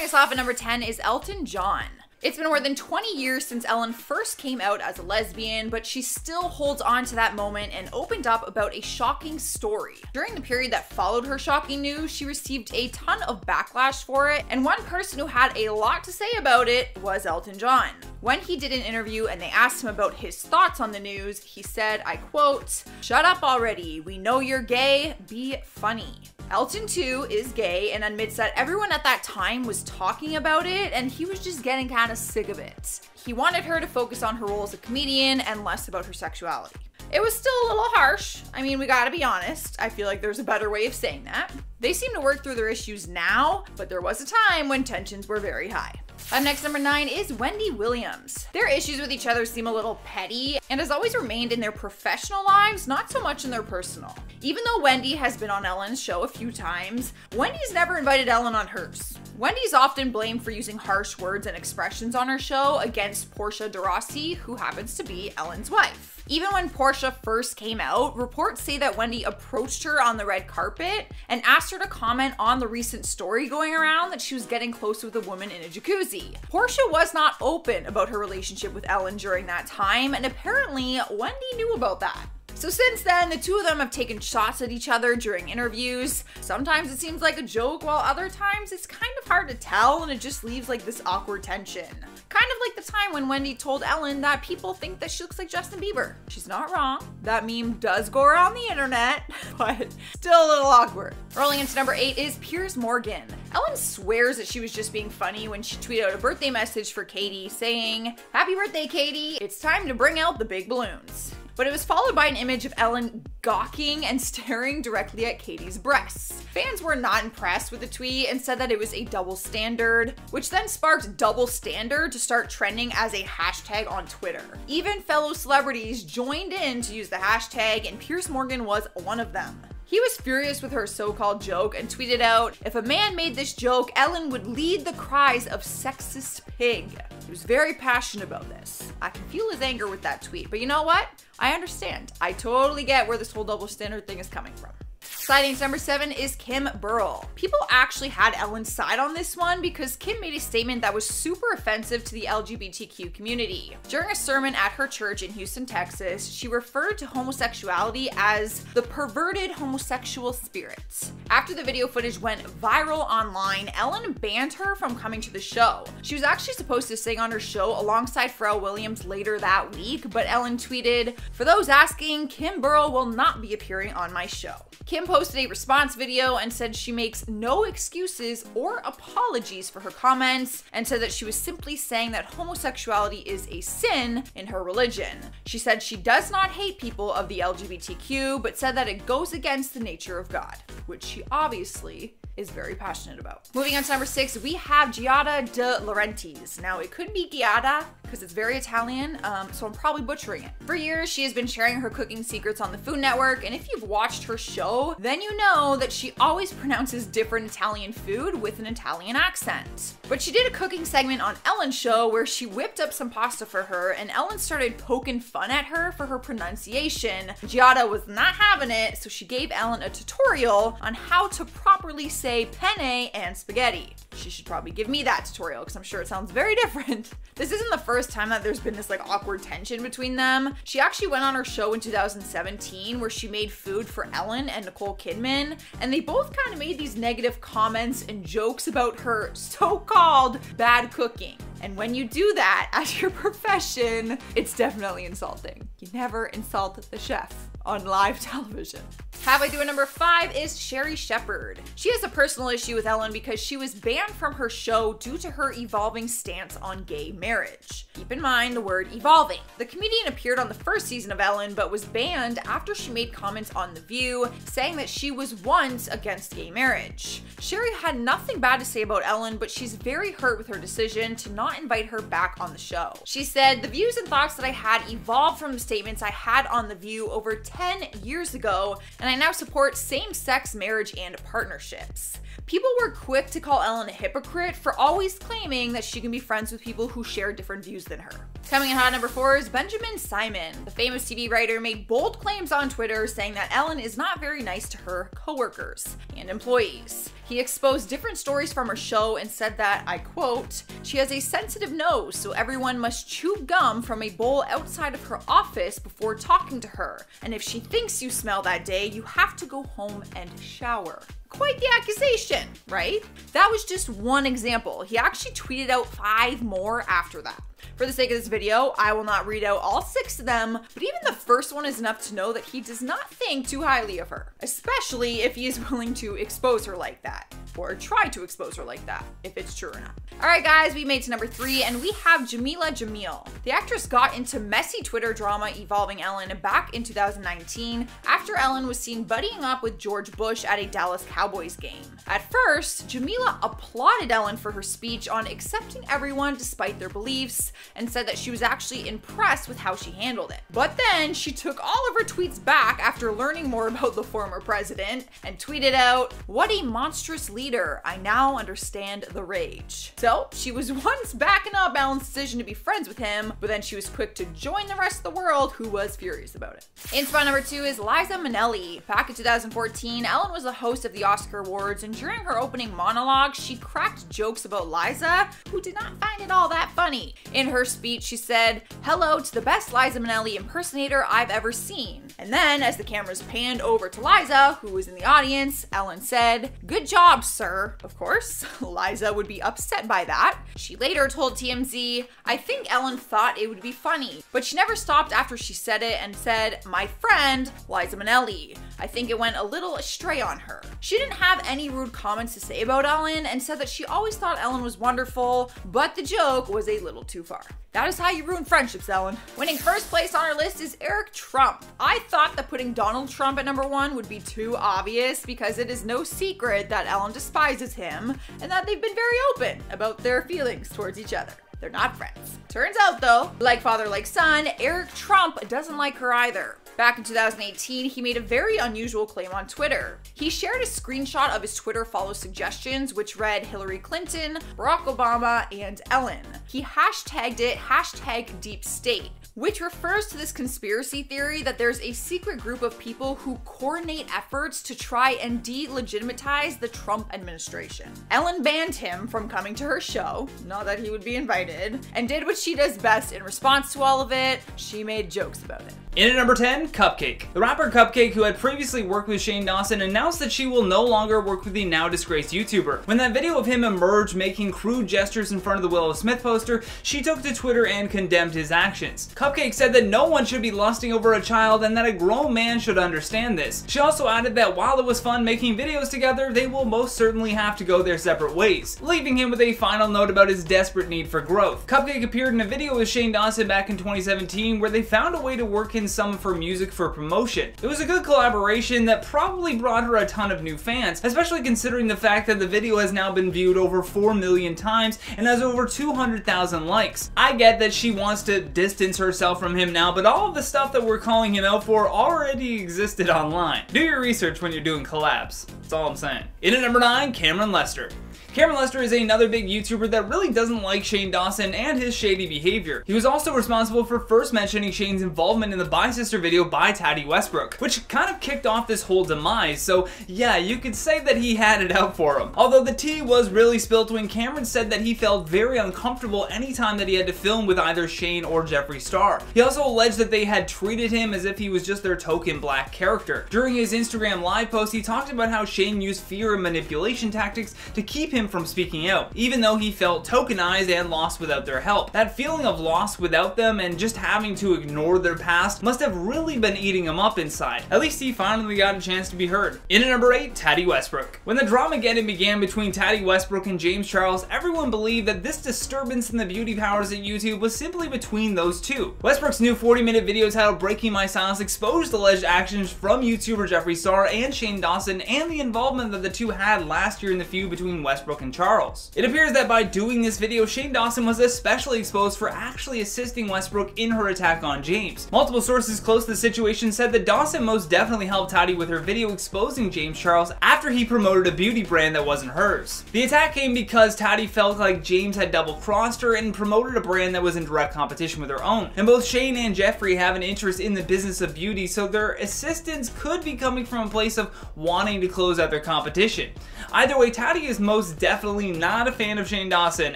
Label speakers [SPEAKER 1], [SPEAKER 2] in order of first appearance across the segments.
[SPEAKER 1] Starting us off at number 10 is Elton John. It's been more than 20 years since Ellen first came out as a lesbian, but she still holds on to that moment and opened up about a shocking story. During the period that followed her shocking news, she received a ton of backlash for it, and one person who had a lot to say about it was Elton John. When he did an interview and they asked him about his thoughts on the news, he said, I quote, "Shut up already, we know you're gay, be funny." Elton too is gay and admits that everyone at that time was talking about it and he was just getting kind of sick of it. He wanted her to focus on her role as a comedian and less about her sexuality. It was still a little harsh. I mean, we gotta be honest. I feel like there's a better way of saying that. They seem to work through their issues now, but there was a time when tensions were very high. Up next, number 9 is Wendy Williams. Their issues with each other seem a little petty and has always remained in their professional lives, not so much in their personal. Even though Wendy has been on Ellen's show a few times, Wendy's never invited Ellen on hers. Wendy's often blamed for using harsh words and expressions on her show against Portia de Rossi, who happens to be Ellen's wife. Even when Portia first came out, reports say that Wendy approached her on the red carpet and asked her to comment on the recent story going around that she was getting close with a woman in a jacuzzi. Portia was not open about her relationship with Ellen during that time, and apparently Wendy knew about that. So since then, the two of them have taken shots at each other during interviews. Sometimes it seems like a joke, while other times it's kind of hard to tell and it just leaves like this awkward tension. Kind of like the time when Wendy told Ellen that people think that she looks like Justin Bieber. She's not wrong. That meme does go around the internet, but still a little awkward. Rolling into number 8 is Piers Morgan. Ellen swears that she was just being funny when she tweeted out a birthday message for Katy saying, "Happy birthday, Katy. It's time to bring out the big balloons." But it was followed by an image of Ellen gawking and staring directly at Katy's breasts. Fans were not impressed with the tweet and said that it was a double standard, which then sparked double standard to start trending as a hashtag on Twitter. Even fellow celebrities joined in to use the hashtag, and Piers Morgan was one of them. He was furious with her so-called joke and tweeted out, "If a man made this joke, Ellen would lead the cries of sexist pig." He was very passionate about this. I can feel his anger with that tweet, but you know what? I understand. I totally get where this whole double standard thing is coming from. Sliding to number 7 is Kim Burrell. People actually had Ellen's side on this one because Kim made a statement that was super offensive to the LGBTQ community. During a sermon at her church in Houston, Texas, she referred to homosexuality as the perverted homosexual spirit. After the video footage went viral online, Ellen banned her from coming to the show. She was actually supposed to sing on her show alongside Pharrell Williams later that week, but Ellen tweeted, "For those asking, Kim Burrell will not be appearing on my show." Kim posted a response video and said she makes no excuses or apologies for her comments and said that she was simply saying that homosexuality is a sin in her religion. She said she does not hate people of the LGBTQ, but said that it goes against the nature of God, which she obviously is very passionate about. Moving on to number 6, we have Giada De Laurentiis. Now, it could be Giada because it's very Italian, so I'm probably butchering it. For years, she has been sharing her cooking secrets on the Food Network, and if you've watched her show, then you know that she always pronounces different Italian food with an Italian accent. But she did a cooking segment on Ellen's show where she whipped up some pasta for her, and Ellen started poking fun at her for her pronunciation. Giada was not having it, so she gave Ellen a tutorial on how to properly say penne and spaghetti. She should probably give me that tutorial because I'm sure it sounds very different. This isn't the first time that there's been this like awkward tension between them. She actually went on her show in 2017 where she made food for Ellen and Nicole Kidman, and they both kind of made these negative comments and jokes about her so-called bad cooking. And when you do that as your profession, it's definitely insulting. You never insult the chef on live television. Halfway through at number 5 is Sherri Shepherd. She has a personal issue with Ellen because she was banned from her show due to her evolving stance on gay marriage. Keep in mind the word evolving. The comedian appeared on the first season of Ellen but was banned after she made comments on The View saying that she was once against gay marriage. Sherri had nothing bad to say about Ellen, but she's very hurt with her decision to not invite her back on the show. She said, "The views and thoughts that I had evolved from the statements I had on The View over 10 years ago, and I now support same-sex marriage and partnerships. People were quick to call Ellen a hypocrite for always claiming that she can be friends with people who share different views than her. Coming in hot number 4 is Benjamin Simon. The famous TV writer made bold claims on Twitter saying that Ellen is not very nice to her coworkers and employees. He exposed different stories from her show and said that, I quote, "She has a sensitive nose, so everyone must chew gum from a bowl outside of her office before talking to her. And if she thinks you smell that day, you have to go home and shower." Quite the accusation, right? That was just one example. He actually tweeted out 5 more after that. For the sake of this video, I will not read out all 6 of them, but even the first one is enough to know that he does not think too highly of her, especially if he is willing to expose her like that, or try to expose her like that, if it's true or not. Alright guys, we made to number 3, and we have Jameela Jamil. The actress got into messy Twitter drama involving Ellen back in 2019 after Ellen was seen buddying up with George Bush at a Dallas Cowboys game. At first, Jameela applauded Ellen for her speech on accepting everyone despite their beliefs, and said that she was actually impressed with how she handled it. But then she took all of her tweets back after learning more about the former president and tweeted out, "What a monstrous leader. I now understand the rage." So she was once backing up Ellen's decision to be friends with him, but then she was quick to join the rest of the world who was furious about it. In spot number 2 is Liza Minnelli. Back in 2014, Ellen was the host of the Oscar Awards, and during her opening monologue, she cracked jokes about Liza, who did not find it all that funny. In her speech, she said, "Hello to the best Liza Minnelli impersonator I've ever seen." And then, as the cameras panned over to Liza, who was in the audience, Ellen said, "Good job, sir." Of course, Liza would be upset by that. She later told TMZ, "I think Ellen thought it would be funny, but she never stopped after she said it and said, 'My friend, Liza Minnelli.' I think it went a little astray on her." She didn't have any rude comments to say about Ellen and said that she always thought Ellen was wonderful, but the joke was a little too far. That is how you ruin friendships, Ellen. Winning first place on our list is Eric Trump. I thought that putting Donald Trump at number 1 would be too obvious because it is no secret that Ellen despises him and that they've been very open about their feelings towards each other. They're not friends. Turns out though, like father like son, Eric Trump doesn't like her either. Back in 2018, he made a very unusual claim on Twitter. He shared a screenshot of his Twitter follow suggestions, which read Hillary Clinton, Barack Obama, and Ellen. He hashtagged it #DeepState, which refers to this conspiracy theory that there's a secret group of people who coordinate efforts to try and delegitimize the Trump administration. Ellen banned him from coming to her show, not that he would be invited, and did what she does best in response to all of it. She made jokes about it.
[SPEAKER 2] In at number 10, Cupcake. The rapper Cupcake, who had previously worked with Shane Dawson, announced that she will no longer work with the now disgraced YouTuber. When that video of him emerged making crude gestures in front of the Willow Smith poster, she took to Twitter and condemned his actions. Cupcake said that no one should be lusting over a child and that a grown man should understand this. She also added that while it was fun making videos together, they will most certainly have to go their separate ways, leaving him with a final note about his desperate need for growth. Cupcake appeared in a video with Shane Dawson back in 2017 where they found a way to work in some of her music for promotion. It was a good collaboration that probably brought her a ton of new fans, especially considering the fact that the video has now been viewed over 4 million times and has over 200,000 likes. I get that she wants to distance herself from him now, but all of the stuff that we're calling him out for already existed online. Do your research when you're doing collabs. That's all I'm saying. In at number 9, Cameron Lester. Cameron Lester is another big YouTuber that really doesn't like Shane Dawson and his shady behavior. He was also responsible for first mentioning Shane's involvement in the Bye Sister video by Tati Westbrook, which kind of kicked off this whole demise, so yeah, you could say that he had it out for him. Although the tea was really spilled when Cameron said that he felt very uncomfortable anytime that he had to film with either Shane or Jeffree Star. He also alleged that they had treated him as if he was just their token black character. During his Instagram live post, he talked about how Shane used fear and manipulation tactics to keep him from speaking out, even though he felt tokenized and lost without their help. That feeling of lost without them and just having to ignore their past must have really been eating him up inside. At least he finally got a chance to be heard. In at number 8, Tati Westbrook. When the Dramageddon began between Tati Westbrook and James Charles, everyone believed that this disturbance in the beauty powers at YouTube was simply between those two. Westbrook's new 40-minute video titled Breaking My Silence exposed alleged actions from YouTuber Jeffree Star and Shane Dawson and the involvement that the two had last year in the feud between Westbrook Westbrook and Charles. It appears that by doing this video, Shane Dawson was especially exposed for actually assisting Westbrook in her attack on James. Multiple sources close to the situation said that Dawson most definitely helped Tati with her video exposing James Charles after he promoted a beauty brand that wasn't hers. The attack came because Tati felt like James had double-crossed her and promoted a brand that was in direct competition with her own. And both Shane and Jeffree have an interest in the business of beauty, so their assistance could be coming from a place of wanting to close out their competition. Either way, Tati is most definitely not a fan of Shane Dawson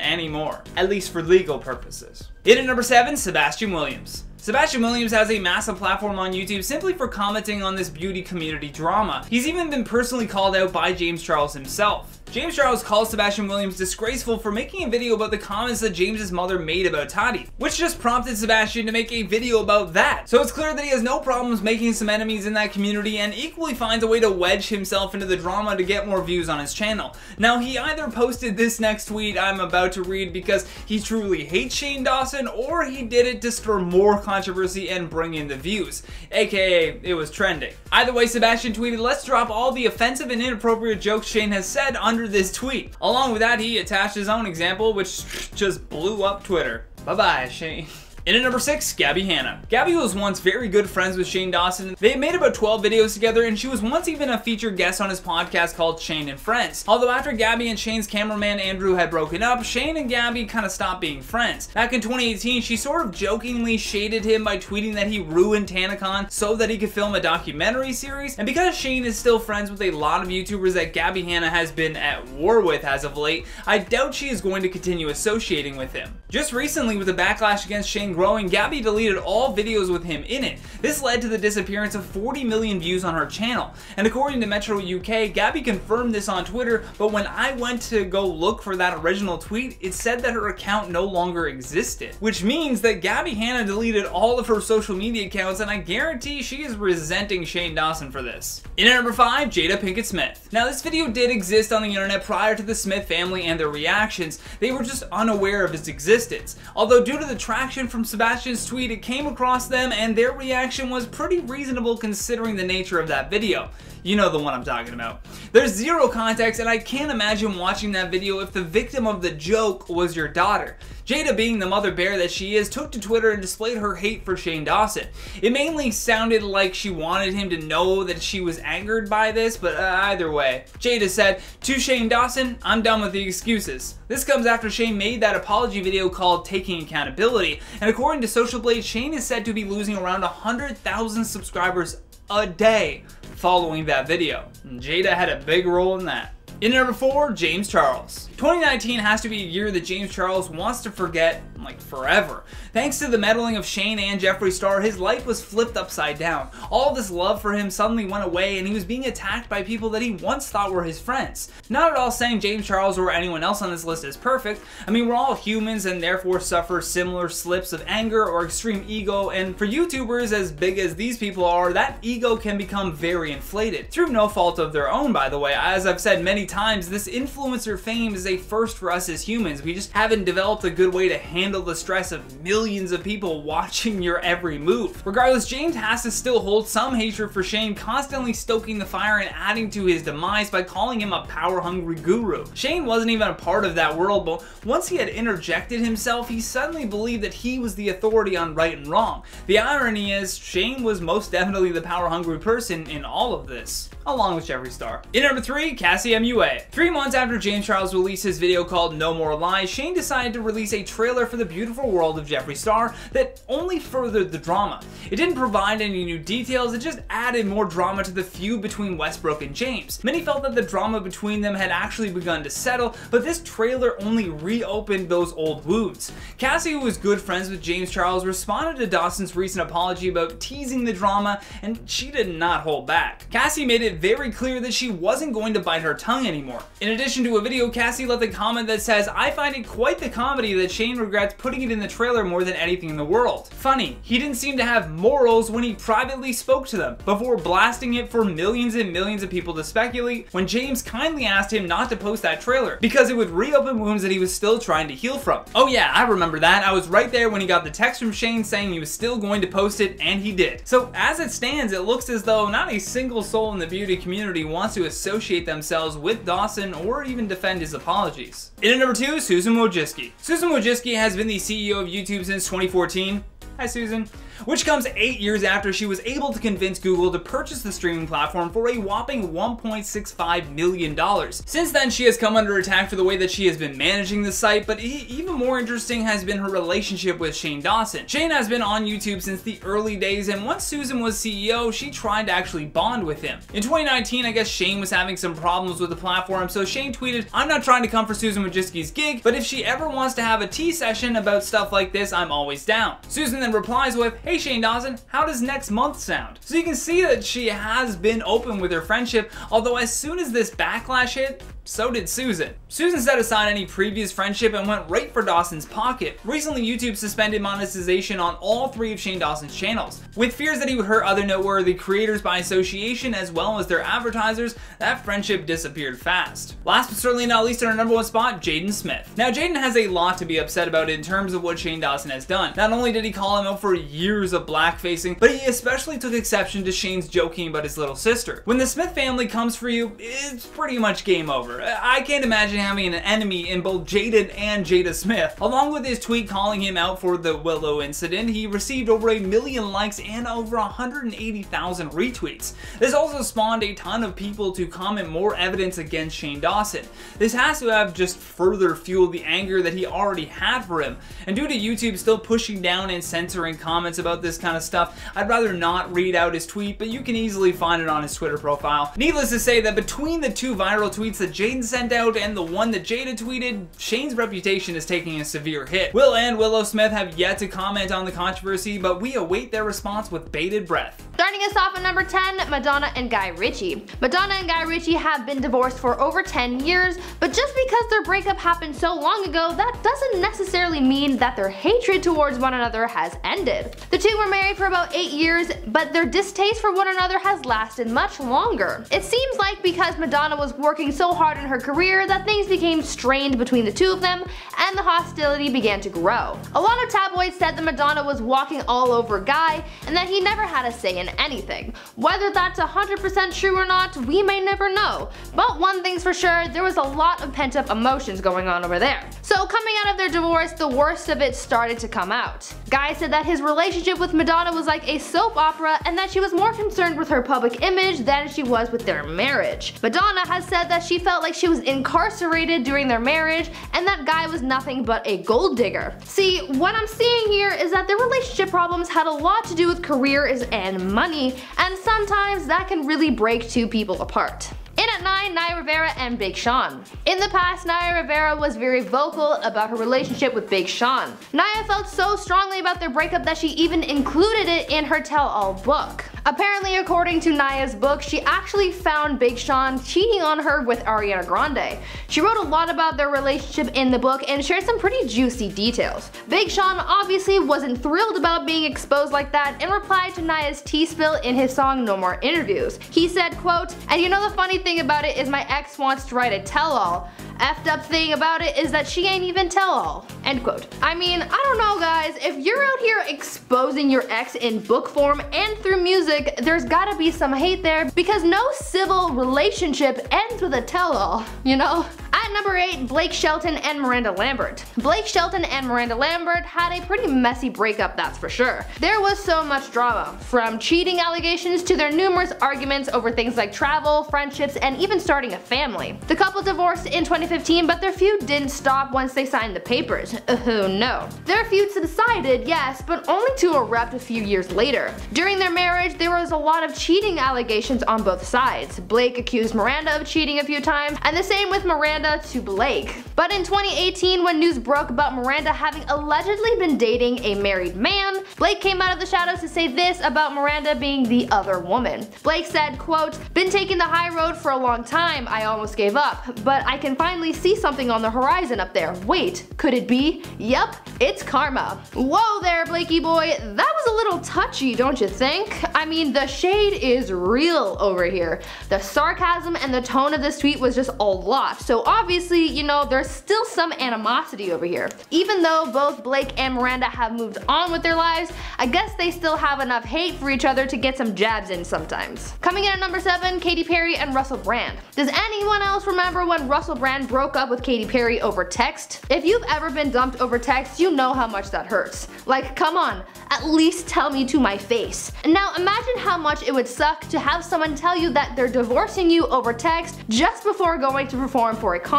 [SPEAKER 2] anymore, at least for legal purposes. In at number 7, Sebastian Williams. Sebastian Williams has a massive platform on YouTube simply for commenting on this beauty community drama. He's even been personally called out by James Charles himself. James Charles called Sebastian Williams disgraceful for making a video about the comments that James's mother made about Tati, which just prompted Sebastian to make a video about that. So it's clear that he has no problems making some enemies in that community and equally finds a way to wedge himself into the drama to get more views on his channel. Now, he either posted this next tweet I'm about to read because he truly hates Shane Dawson, or he did it to stir more controversy and bring in the views, aka it was trending. Either way, Sebastian tweeted, "Let's drop all the offensive and inappropriate jokes Shane has said under this tweet." Along with that, he attached his own example, which just blew up Twitter. Bye-bye, Shane. In at number 6, Gabby Hanna. Gabby was once very good friends with Shane Dawson. They had made about 12 videos together, and she was once even a featured guest on his podcast called Shane and Friends. Although after Gabby and Shane's cameraman Andrew had broken up, Shane and Gabby kind of stopped being friends. Back in 2018, she sort of jokingly shaded him by tweeting that he ruined TanaCon so that he could film a documentary series. And because Shane is still friends with a lot of YouTubers that Gabby Hanna has been at war with as of late, I doubt she is going to continue associating with him. Just recently, with the backlash against Shane growing, Gabby deleted all videos with him in it. This led to the disappearance of 40 million views on her channel. And according to Metro UK, Gabby confirmed this on Twitter, but when I went to go look for that original tweet, it said that her account no longer existed. Which means that Gabby Hanna deleted all of her social media accounts, and I guarantee she is resenting Shane Dawson for this. In at number 5, Jada Pinkett Smith. Now, this video did exist on the internet prior to the Smith family and their reactions. They were just unaware of its existence. Although due to the traction from Sebastian's tweet, it came across them and their reaction was pretty reasonable considering the nature of that video. You know the one I'm talking about. There's zero context, and I can't imagine watching that video if the victim of the joke was your daughter. Jada, being the mother bear that she is, took to Twitter and displayed her hate for Shane Dawson. It mainly sounded like she wanted him to know that she was angered by this, but either way. Jada said, "To Shane Dawson, I'm done with the excuses." This comes after Shane made that apology video called Taking Accountability, and according to Social Blade, Shane is said to be losing around 100,000 subscribers a day following that video. And Jada had a big role in that. In number 4, James Charles. 2019 has to be a year that James Charles wants to forget, like, forever. Thanks to the meddling of Shane and Jeffree Star, his life was flipped upside down. All this love for him suddenly went away, and he was being attacked by people that he once thought were his friends. Not at all saying James Charles or anyone else on this list is perfect. I mean, we're all humans and therefore suffer similar slips of anger or extreme ego, and for YouTubers as big as these people are, that ego can become very inflated. Through no fault of their own, by the way. As I've said many times, this influencer fame is a first for us as humans. We just haven't developed a good way to handle the stress of millions of people watching your every move. Regardless, James has to still hold some hatred for Shane, constantly stoking the fire and adding to his demise by calling him a power-hungry guru. Shane wasn't even a part of that world, but once he had interjected himself, he suddenly believed that he was the authority on right and wrong. The irony is, Shane was most definitely the power-hungry person in all of this, along with Jeffree Star. In number 3, Cassie MUA. 3 months after James Charles released his video called No More Lies, Shane decided to release a trailer for the beautiful world of Jeffree Star that only furthered the drama. It didn't provide any new details, it just added more drama to the feud between Westbrook and James. Many felt that the drama between them had actually begun to settle, but this trailer only reopened those old wounds. Cassie, who was good friends with James Charles, responded to Dawson's recent apology about teasing the drama, and she did not hold back. Cassie made it very clear that she wasn't going to bite her tongue anymore. In addition to a video, Cassie left a comment that says, "I find it quite the comedy that Shane regrets putting it in the trailer more than anything in the world. Funny, he didn't seem to have morals when he privately spoke to them, before blasting it for millions and millions of people to speculate when James kindly asked him not to post that trailer, because it would reopen wounds that he was still trying to heal from." Oh yeah, I remember that. I was right there when he got the text from Shane saying he was still going to post it, and he did. So as it stands, it looks as though not a single soul in the beauty community wants to associate themselves with Dawson or even defend his apology. apologies. In at number 2, Susan Wojcicki. Susan Wojcicki has been the CEO of YouTube since 2014. Hi, Susan. Which comes 8 years after she was able to convince Google to purchase the streaming platform for a whopping $1.65 million. Since then, she has come under attack for the way that she has been managing the site, but even more interesting has been her relationship with Shane Dawson. Shane has been on YouTube since the early days, and once Susan was CEO, she tried to actually bond with him. In 2019, I guess Shane was having some problems with the platform, so Shane tweeted, "I'm not trying to come for Susan Wojcicki's gig, but if she ever wants to have a tea session about stuff like this, I'm always down." Susan then replies with, "Hey Shane Dawson, how does next month sound?" So you can see that she has been open with her friendship, although as soon as this backlash hit, so did Susan. Susan set aside any previous friendship and went right for Dawson's pocket. Recently, YouTube suspended monetization on all 3 of Shane Dawson's channels. With fears that he would hurt other noteworthy creators by association as well as their advertisers, that friendship disappeared fast. Last but certainly not least, in our number 1 spot, Jaden Smith. Now, Jaden has a lot to be upset about in terms of what Shane Dawson has done. Not only did he call him out for years of blackfacing, but he especially took exception to Shane's joking about his little sister. When the Smith family comes for you, it's pretty much game over. I can't imagine having an enemy in both Jaden and Jada Smith. Along with his tweet calling him out for the Willow incident, he received over 1 million likes and over 180,000 retweets. This also spawned a ton of people to comment more evidence against Shane Dawson. This has to have just further fueled the anger that he already had for him. And due to YouTube still pushing down and censoring comments about this kind of stuff, I'd rather not read out his tweet, but you can easily find it on his Twitter profile. Needless to say that between the 2 viral tweets that Jaden sent out and the one that Jada tweeted, Shane's reputation is taking a severe hit. Will and Willow Smith have yet to comment on the controversy, but we await their response with bated breath.
[SPEAKER 3] Starting us off at number 10, Madonna and Guy Ritchie. Madonna and Guy Ritchie have been divorced for over 10 years, but just because their breakup happened so long ago, that doesn't necessarily mean that their hatred towards one another has ended. The two were married for about 8 years, but their distaste for one another has lasted much longer. It seems like because Madonna was working so hard in her career that things became strained between the two of them, and the hostility began to grow. A lot of tabloids said that Madonna was walking all over Guy, and that he never had a say in anything. Whether that's 100% true or not, we may never know. But one thing's for sure, there was a lot of pent-up emotions going on over there. So coming out of their divorce, the worst of it started to come out. Guy said that his relationship with Madonna was like a soap opera, and that she was more concerned with her public image than she was with their marriage. Madonna has said that she felt like she was incarcerated during their marriage, and that Guy was nothing but a gold digger. See, what I'm seeing here is that their relationship problems had a lot to do with careers and money, and sometimes that can really break two people apart. In at 9, Naya Rivera and Big Sean. In the past, Naya Rivera was very vocal about her relationship with Big Sean. Naya felt so strongly about their breakup that she even included it in her tell-all book. Apparently, according to Naya's book, she actually found Big Sean cheating on her with Ariana Grande. She wrote a lot about their relationship in the book and shared some pretty juicy details. Big Sean obviously wasn't thrilled about being exposed like that and replied to Naya's tea spill in his song No More Interviews. He said, quote, "And you know the funny thing about it is my ex wants to write a tell-all. Effed up thing about it is that she ain't even tell-all." End quote. I mean, I don't know guys, if you're out here exposing your ex in book form and through music, there's gotta be some hate there, because no civil relationship ends with a tell-all, you know? At number 8, Blake Shelton and Miranda Lambert. Blake Shelton and Miranda Lambert had a pretty messy breakup, that's for sure. There was so much drama, from cheating allegations to their numerous arguments over things like travel, friendships, and even starting a family. The couple divorced in 2015, but their feud didn't stop once they signed the papers. Oh no. Their feud subsided, yes, but only to erupt a few years later. During their marriage, there was a lot of cheating allegations on both sides. Blake accused Miranda of cheating a few times, and the same with Miranda to Blake. But in 2018, when news broke about Miranda having allegedly been dating a married man, Blake came out of the shadows to say this about Miranda being the other woman. Blake said, quote, "Been taking the high road for a long time, I almost gave up, but I can finally see something on the horizon up there. Wait, could it be? Yep, it's karma." Whoa there, Blakey boy, that was a little touchy, don't you think? I mean, the shade is real over here. The sarcasm and the tone of this tweet was just a lot, so obviously obviously, you know, there's still some animosity over here. Even though both Blake and Miranda have moved on with their lives, I guess they still have enough hate for each other to get some jabs in sometimes. Coming in at number 7, Katy Perry and Russell Brand. Does anyone else remember when Russell Brand broke up with Katy Perry over text? If you've ever been dumped over text, you know how much that hurts. Like, come on, at least tell me to my face. And now imagine how much it would suck to have someone tell you that they're divorcing you over text just before going to perform for a concert.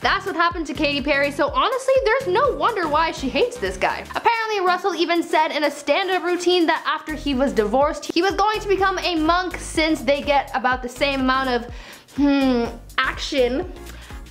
[SPEAKER 3] That's what happened to Katy Perry, so honestly, there's no wonder why she hates this guy. Apparently, Russell even said in a stand-up routine that after he was divorced, he was going to become a monk since they get about the same amount of, action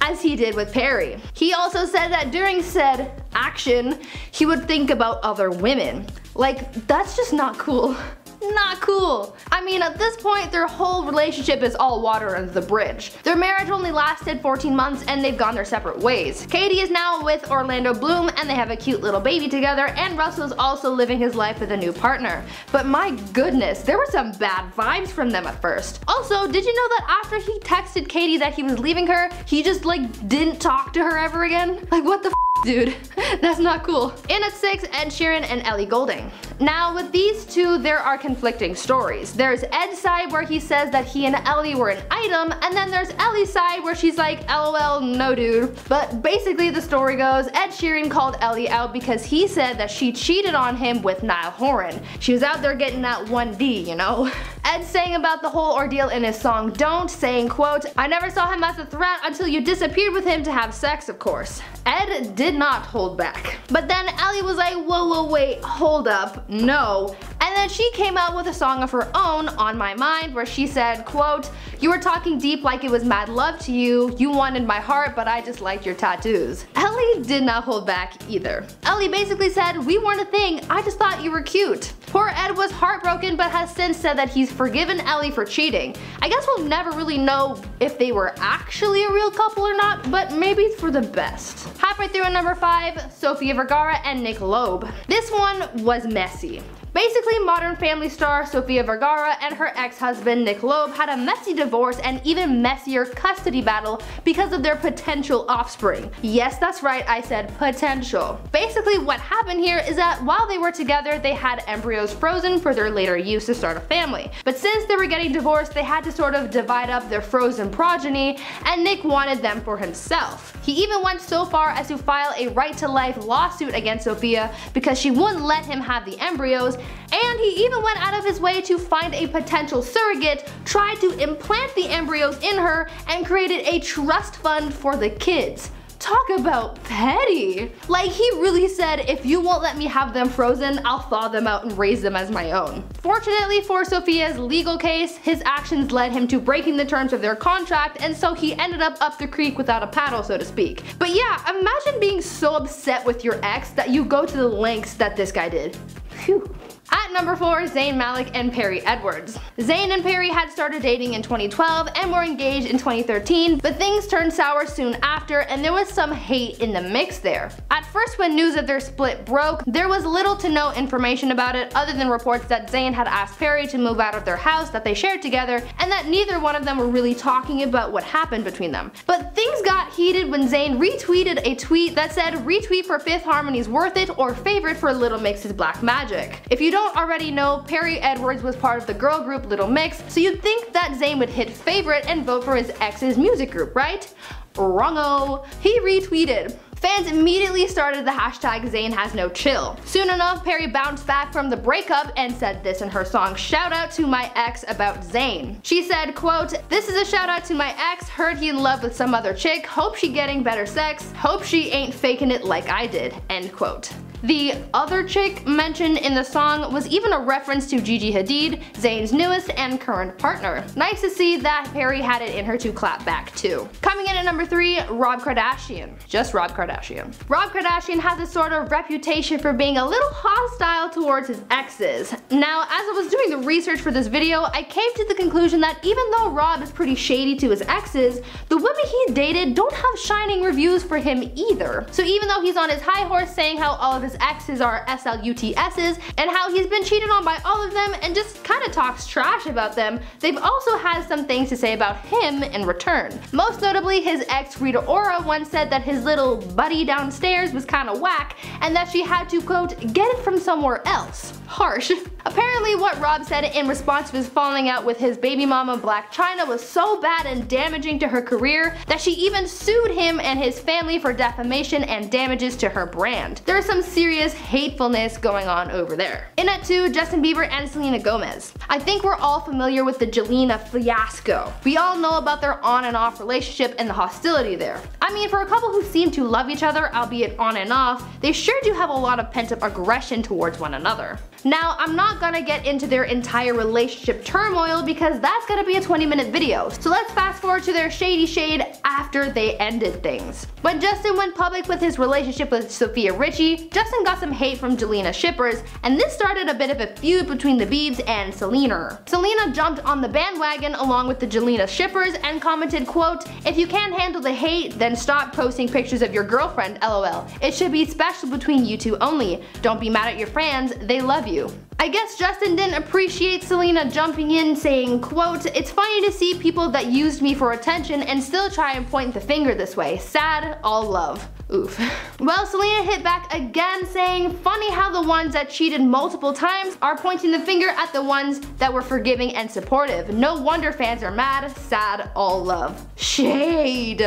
[SPEAKER 3] as he did with Perry. He also said that during said action, he would think about other women. Like, that's just not cool. Not cool. I mean, at this point, their whole relationship is all water under the bridge. Their marriage only lasted 14 months and they've gone their separate ways. Katy is now with Orlando Bloom and they have a cute little baby together, and Russell's also living his life with a new partner. But my goodness, there were some bad vibes from them at first. Also, did you know that after he texted Katy that he was leaving her, he just like didn't talk to her ever again? Like, what the f, dude? That's not cool. In at 6, Ed Sheeran and Ellie Goulding. Now with these two, there are conflicting stories. There's Ed's side where he says that he and Ellie were an item, and then there's Ellie's side where she's like, LOL, no dude. But basically the story goes, Ed Sheeran called Ellie out because he said that she cheated on him with Niall Horan. She was out there getting that 1D, you know? Ed saying about the whole ordeal in his song Don't, saying, quote, I never saw him as a threat until you disappeared with him to have sex, of course. Ed did not hold back. But then Ellie was like, whoa, wait, hold up, no. And then she came out with a song of her own, On My Mind, where she said, quote, you were talking deep like it was mad love to you. You wanted my heart, but I just liked your tattoos. Ellie did not hold back either. Ellie basically said, we weren't a thing, I just thought you were cute. Poor Ed was heartbroken but has since said that he's forgiven Ellie for cheating. I guess we'll never really know if they were actually a real couple or not, but maybe it's for the best. Halfway through at number 5, Sofia Vergara and Nick Loeb. This one was messy. Basically, Modern Family star Sofia Vergara and her ex-husband Nick Loeb had a messy divorce and even messier custody battle because of their potential offspring. Yes, that's right, I said potential. Basically, what happened here is that while they were together, they had embryos frozen for their later use to start a family. But since they were getting divorced, they had to sort of divide up their frozen progeny, and Nick wanted them for himself. He even went so far as to file a right-to-life lawsuit against Sofia because she wouldn't let him have the embryos, and he even went out of his way to find a potential surrogate, tried to implant the embryos in her, and created a trust fund for the kids. Talk about petty. Like, he really said, if you won't let me have them frozen, I'll thaw them out and raise them as my own. Fortunately for Sofia's legal case, his actions led him to breaking the terms of their contract, and so he ended up the creek without a paddle, so to speak. But yeah, imagine being so upset with your ex that you go to the lengths that this guy did. Phew. At number 4, Zayn Malik and Perry Edwards. Zayn and Perry had started dating in 2012 and were engaged in 2013, but things turned sour soon after and there was some hate in the mix there. At first, when news of their split broke, there was little to no information about it other than reports that Zayn had asked Perry to move out of their house that they shared together, and that neither one of them were really talking about what happened between them. But things got heated when Zayn retweeted a tweet that said, retweet for Fifth Harmony's Worth It or favorite for Little Mix's Black Magic. If you don't already know, Perry Edwards was part of the girl group Little Mix, so you'd think that Zayn would hit favorite and vote for his ex's music group, right? Wrongo. He retweeted. Fans immediately started the hashtag Zayn has no chill. Soon enough, Perry bounced back from the breakup and said this in her song Shout Out to My Ex about Zayn. She said, quote, this is a shout out to my ex, heard he in love with some other chick, hope she getting better sex, hope she ain't faking it like I did, end quote. The other chick mentioned in the song was even a reference to Gigi Hadid, Zayn's newest and current partner. Nice to see that Perry had it in her to clap back too. Coming in at number 3, Rob Kardashian. Just Rob Kardashian. Rob Kardashian has a sort of reputation for being a little hostile towards his exes. Now, as I was doing the research for this video, I came to the conclusion that even though Rob is pretty shady to his exes, the women he dated don't have shining reviews for him either. So even though he's on his high horse saying how all of his his exes are SLUTSs and how he's been cheated on by all of them and just kinda talks trash about them, they've also had some things to say about him in return. Most notably, his ex Rita Ora once said that his little buddy downstairs was kinda whack and that she had to, quote, get it from somewhere else. Harsh. Apparently what Rob said in response to his falling out with his baby mama Blac Chyna was so bad and damaging to her career that she even sued him and his family for defamation and damages to her brand. There is some serious hatefulness going on over there. In at 2, Justin Bieber and Selena Gomez. I think we're all familiar with the Jelena fiasco. We all know about their on and off relationship and the hostility there. I mean, for a couple who seem to love each other, albeit on and off, they sure do have a lot of pent-up aggression towards one another. Now, I'm not gonna get into their entire relationship turmoil because that's gonna be a 20-minute video, so let's fast forward to their shady shade after they ended things. When Justin went public with his relationship with Sofia Richie, Justin got some hate from Jelena shippers, and this started a bit of a feud between the Biebs and Selena. Selena jumped on the bandwagon along with the Jelena shippers and commented, quote, if you can't handle the hate, then stop posting pictures of your girlfriend, lol. It should be special between you two only. Don't be mad at your fans, they love you. I guess Justin didn't appreciate Selena jumping in saying, quote, it's funny to see people that used me for attention and still try and point the finger this way. Sad, all love. Oof. Well, Selena hit back again saying, funny how the ones that cheated multiple times are pointing the finger at the ones that were forgiving and supportive. No wonder fans are mad, sad, all love. Shade.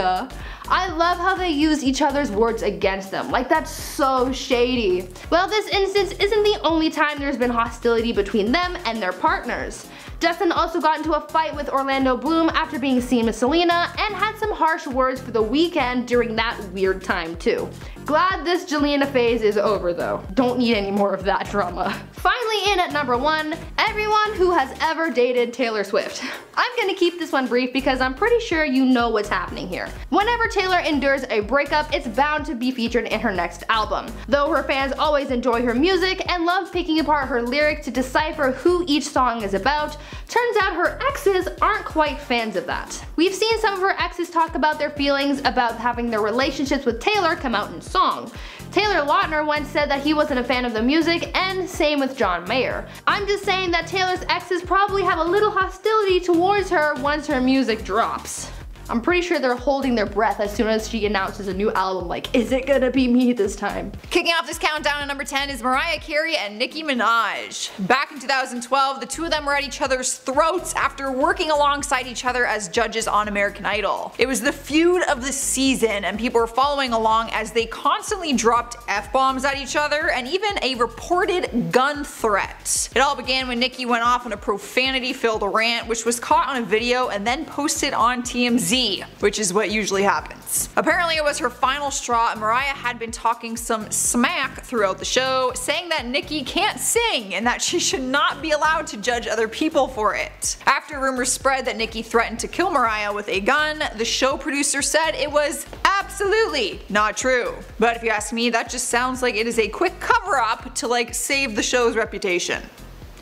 [SPEAKER 3] I love how they use each other's words against them. Like, that's so shady. Well, this instance isn't the only time there's been hostility between them and their partners. Justin also got into a fight with Orlando Bloom after being seen with Selena and had some harsh words for The Weeknd during that weird time too. Glad this Jelena phase is over though. Don't need any more of that drama. Finally in at number 1, everyone who has ever dated Taylor Swift. I'm gonna keep this one brief because I'm pretty sure you know what's happening here. Whenever Taylor endures a breakup, it's bound to be featured in her next album. Though her fans always enjoy her music and love picking apart her lyrics to decipher who each song is about, turns out her exes aren't quite fans of that. We've seen some of her exes talk about their feelings about having their relationships with Taylor come out in song. Taylor Lautner once said that he wasn't a fan of the music, and same with John Mayer. I'm just saying that Taylor's exes probably have a little hostility towards her once her music drops. I'm pretty sure they're holding their breath as soon as she announces a new album, like, is it gonna be me this time?
[SPEAKER 1] Kicking off this countdown at number 10 is Mariah Carey and Nicki Minaj. Back in 2012, the two of them were at each other's throats after working alongside each other as judges on American Idol. It was the feud of the season, and people were following along as they constantly dropped F-bombs at each other and even a reported gun threat. It all began when Nicki went off on a profanity-filled rant, which was caught on a video and then posted on TMZ. Which is what usually happens. Apparently it was her final straw, and Mariah had been talking some smack throughout the show, saying that Nicki can't sing and that she should not be allowed to judge other people for it. After rumors spread that Nicki threatened to kill Mariah with a gun, the show producer said it was absolutely not true. But if you ask me, that just sounds like it is a quick cover-up to like save the show's reputation.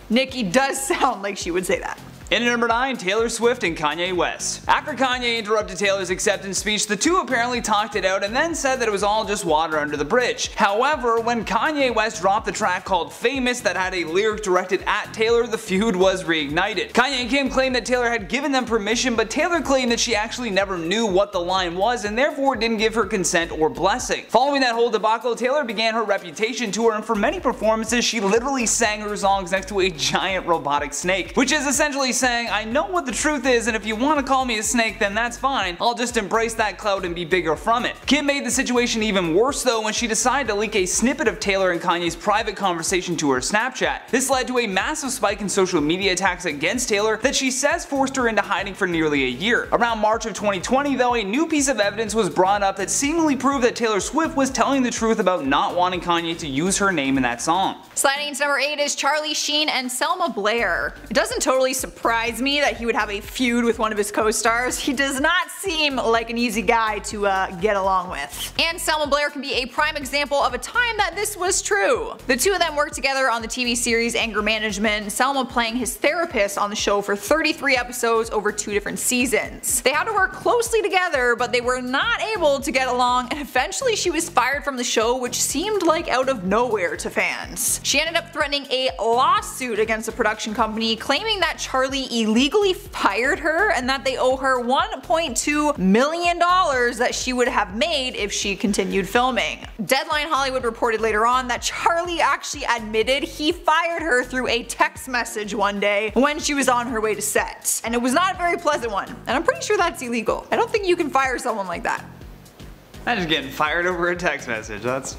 [SPEAKER 1] Nicki does sound like she would say that.
[SPEAKER 2] In at number 9, Taylor Swift and Kanye West. After Kanye interrupted Taylor's acceptance speech, the two apparently talked it out and then said that it was all just water under the bridge. However, when Kanye West dropped the track called Famous that had a lyric directed at Taylor, the feud was reignited. Kanye and Kim claimed that Taylor had given them permission, but Taylor claimed that she actually never knew what the line was and therefore didn't give her consent or blessing. Following that whole debacle, Taylor began her Reputation tour, and for many performances she literally sang her songs next to a giant robotic snake, which is essentially saying, I know what the truth is, and if you want to call me a snake, then that's fine. I'll just embrace that clout and be bigger from it. Kim made the situation even worse though when she decided to leak a snippet of Taylor and Kanye's private conversation to her Snapchat. This led to a massive spike in social media attacks against Taylor that she says forced her into hiding for nearly a year. Around March of 2020 though, a new piece of evidence was brought up that seemingly proved that Taylor Swift was telling the truth about not wanting Kanye to use her name in that song.
[SPEAKER 1] Sliding into number 8 is Charlie Sheen and Selma Blair. It doesn't totally surprise surprise me that he would have a feud with one of his co-stars. He does not seem like an easy guy to get along with. And Selma Blair can be a prime example of a time that this was true. The two of them worked together on the TV series Anger Management, Selma playing his therapist on the show for 33 episodes over 2 different seasons. They had to work closely together, but they were not able to get along, and eventually she was fired from the show, which seemed like out of nowhere to fans. She ended up threatening a lawsuit against the production company, claiming that Charlie illegally fired her and that they owe her $1.2 million that she would have made if she continued filming. Deadline Hollywood reported later on that Charlie actually admitted he fired her through a text message one day when she was on her way to set. And it was not a very pleasant one, and I'm pretty sure that's illegal. I don't think you can fire someone like that.
[SPEAKER 2] I'm just getting fired over a text message. That's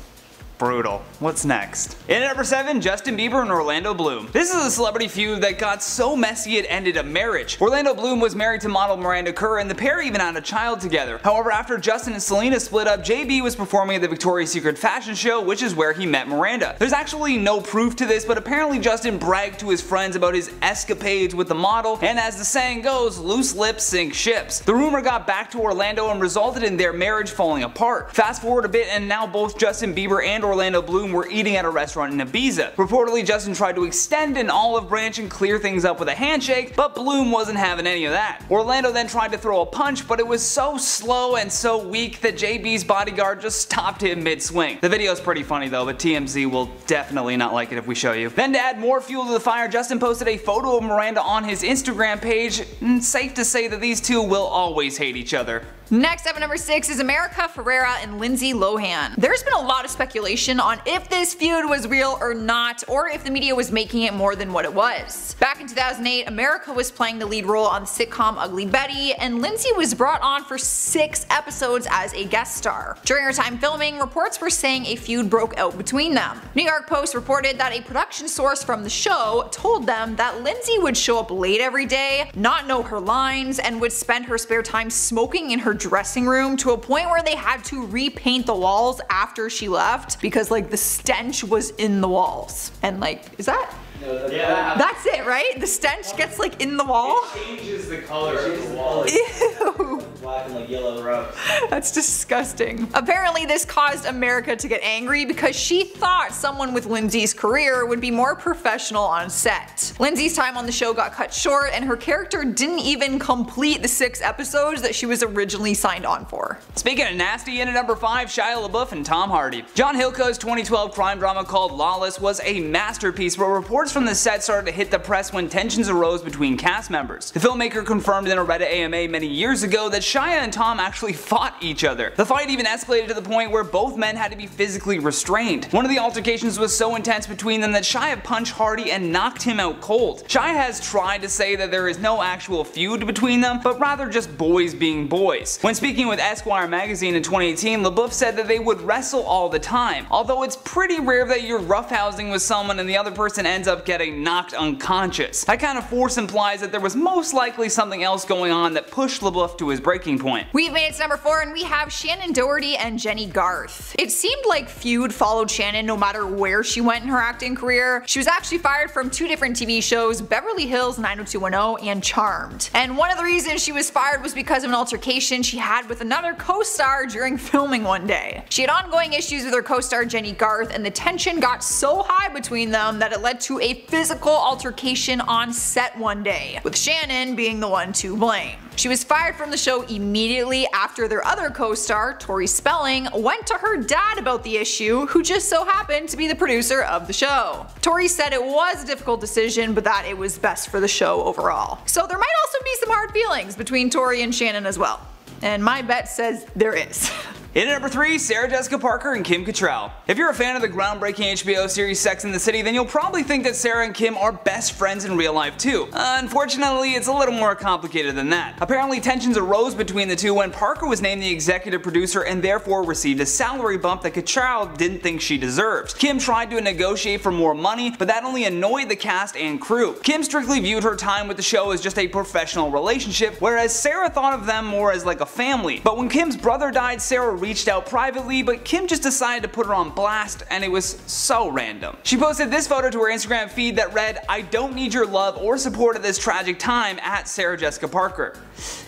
[SPEAKER 2] brutal. What's next? In at number 7, Justin Bieber and Orlando Bloom. This is a celebrity feud that got so messy it ended a marriage. Orlando Bloom was married to model Miranda Kerr, and the pair even had a child together. However, after Justin and Selena split up, JB was performing at the Victoria's Secret fashion show, which is where he met Miranda. There's actually no proof to this, but apparently Justin bragged to his friends about his escapades with the model, and as the saying goes, loose lips sink ships. The rumor got back to Orlando and resulted in their marriage falling apart. Fast forward a bit, and now both Justin Bieber and Orlando Bloom were eating at a restaurant in Ibiza. Reportedly, Justin tried to extend an olive branch and clear things up with a handshake, but Bloom wasn't having any of that. Orlando then tried to throw a punch, but it was so slow and so weak that JB's bodyguard just stopped him mid-swing. The video's pretty funny though, but TMZ will definitely not like it if we show you. Then to add more fuel to the fire, Justin posted a photo of Miranda on his Instagram page, and safe to say that these two will always hate each other.
[SPEAKER 1] Next up at number 6 is America Ferrera and Lindsay Lohan. There's been a lot of speculation on if this feud was real or not, or if the media was making it more than what it was. Back in 2008, America was playing the lead role on the sitcom Ugly Betty, and Lindsay was brought on for 6 episodes as a guest star. During her time filming, reports were saying a feud broke out between them. New York Post reported that a production source from the show told them that Lindsay would show up late every day, not know her lines, and would spend her spare time smoking in her dressing room to a point where they had to repaint the walls after she left because like the stench was in the walls. And like, is that?
[SPEAKER 4] No, yeah.
[SPEAKER 1] That's it, right? The stench gets like in the wall?
[SPEAKER 4] It changes the color of the wall.
[SPEAKER 1] Ew.
[SPEAKER 4] Black and like yellow rough.
[SPEAKER 1] That's disgusting. Apparently this caused America to get angry because she thought someone with Lindsay's career would be more professional on set. Lindsay's time on the show got cut short and her character didn't even complete the 6 episodes that she was originally signed on for.
[SPEAKER 2] Speaking of nasty, in at number 5, Shia LaBeouf and Tom Hardy. John Hillcoat's 2012 crime drama called Lawless was a masterpiece, but reports from the set started to hit the press when tensions arose between cast members. The filmmaker confirmed in a Reddit AMA many years ago that Shia and Tom actually fought each other. The fight even escalated to the point where both men had to be physically restrained. One of the altercations was so intense between them that Shia punched Hardy and knocked him out cold. Shia has tried to say that there is no actual feud between them, but rather just boys being boys. When speaking with Esquire magazine in 2018, LaBeouf said that they would wrestle all the time, although it's pretty rare that you're roughhousing with someone and the other person ends up getting knocked unconscious. That kind of force implies that there was most likely something else going on that pushed LaBeouf to his breaking point.
[SPEAKER 1] We've made it to number 4 and we have Shannen Doherty and Jenny Garth. It seemed like feud followed Shannen no matter where she went in her acting career. She was actually fired from 2 different TV shows, Beverly Hills 90210 and Charmed. And one of the reasons she was fired was because of an altercation she had with another co-star during filming one day. She had ongoing issues with her co-star Jenny Garth, and the tension got so high between them that it led to a physical altercation on set one day, with Shannen being the one to blame. She was fired from the show immediately after their other co-star, Tori Spelling, went to her dad about the issue, who just so happened to be the producer of the show. Tori said it was a difficult decision, but that it was best for the show overall. So there might also be some hard feelings between Tori and Shannen as well. And my bet says there is.
[SPEAKER 2] In at number 3, Sarah Jessica Parker and Kim Cattrall. If you're a fan of the groundbreaking HBO series Sex and the City, then you'll probably think that Sarah and Kim are best friends in real life too. Unfortunately, it's a little more complicated than that. Apparently tensions arose between the two when Parker was named the executive producer and therefore received a salary bump that Cattrall didn't think she deserved. Kim tried to negotiate for more money, but that only annoyed the cast and crew. Kim strictly viewed her time with the show as just a professional relationship, whereas Sarah thought of them more as like a family. But when Kim's brother died, Sarah reached out privately, but Kim just decided to put her on blast, and it was so random. She posted this photo to her Instagram feed that read, "I don't need your love or support at this tragic time, at Sarah Jessica Parker."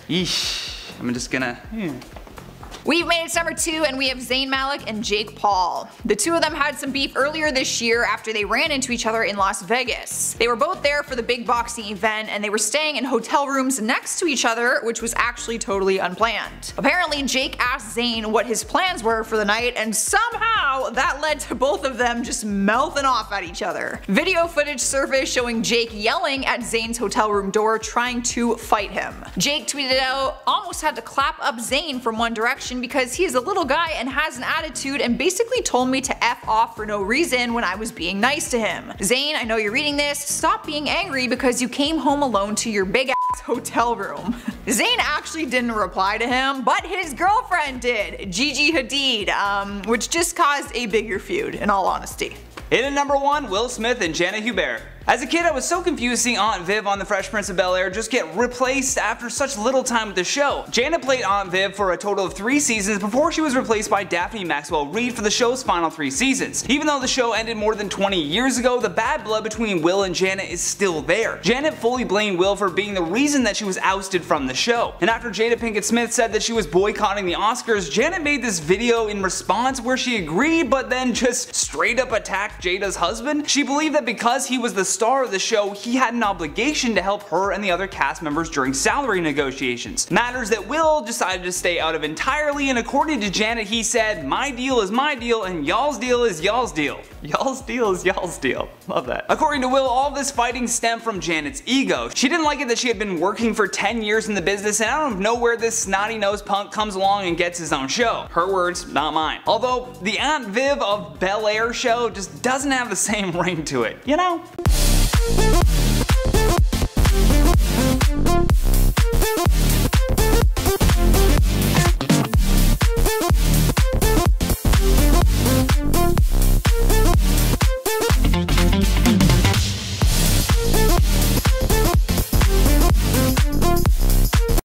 [SPEAKER 2] Yeesh. I'm just gonna...
[SPEAKER 1] We've made it to number 2 and we have Zayn Malik and Jake Paul. The two of them had some beef earlier this year after they ran into each other in Las Vegas. They were both there for the big boxing event and they were staying in hotel rooms next to each other, which was actually totally unplanned. Apparently Jake asked Zayn what his plans were for the night and somehow that led to both of them just mouthing off at each other. Video footage surfaced showing Jake yelling at Zayn's hotel room door trying to fight him. Jake tweeted out, "Almost had to clap up Zayn from One Direction because he is a little guy and has an attitude and basically told me to F off for no reason when I was being nice to him. Zayn, I know you're reading this, stop being angry because you came home alone to your big ass hotel room." Zayn actually didn't reply to him, but his girlfriend did, Gigi Hadid, which just caused a bigger feud in all honesty.
[SPEAKER 2] In at number 1, Will Smith and Janet Hubert. As a kid, I was so confused seeing Aunt Viv on The Fresh Prince of Bel-Air just get replaced after such little time with the show. Janet played Aunt Viv for a total of 3 seasons before she was replaced by Daphne Maxwell Reid for the show's final 3 seasons. Even though the show ended more than 20 years ago, the bad blood between Will and Janet is still there. Janet fully blamed Will for being the reason that she was ousted from the show. And after Jada Pinkett Smith said that she was boycotting the Oscars, Janet made this video in response where she agreed but then just straight up attacked Jada's husband. She believed that because he was the star of the show, he had an obligation to help her and the other cast members during salary negotiations. Matters that Will decided to stay out of entirely, and according to Janet, he said, "My deal is my deal and y'all's deal is y'all's deal." Y'all's deal is y'all's deal. Love that. According to Will, all this fighting stemmed from Janet's ego. She didn't like it that she had been working for 10 years in the business and out of nowhere this snotty-nosed punk comes along and gets his own show. Her words, not mine. Although the Aunt Viv of Bel-Air show just doesn't have the same ring to it, you know?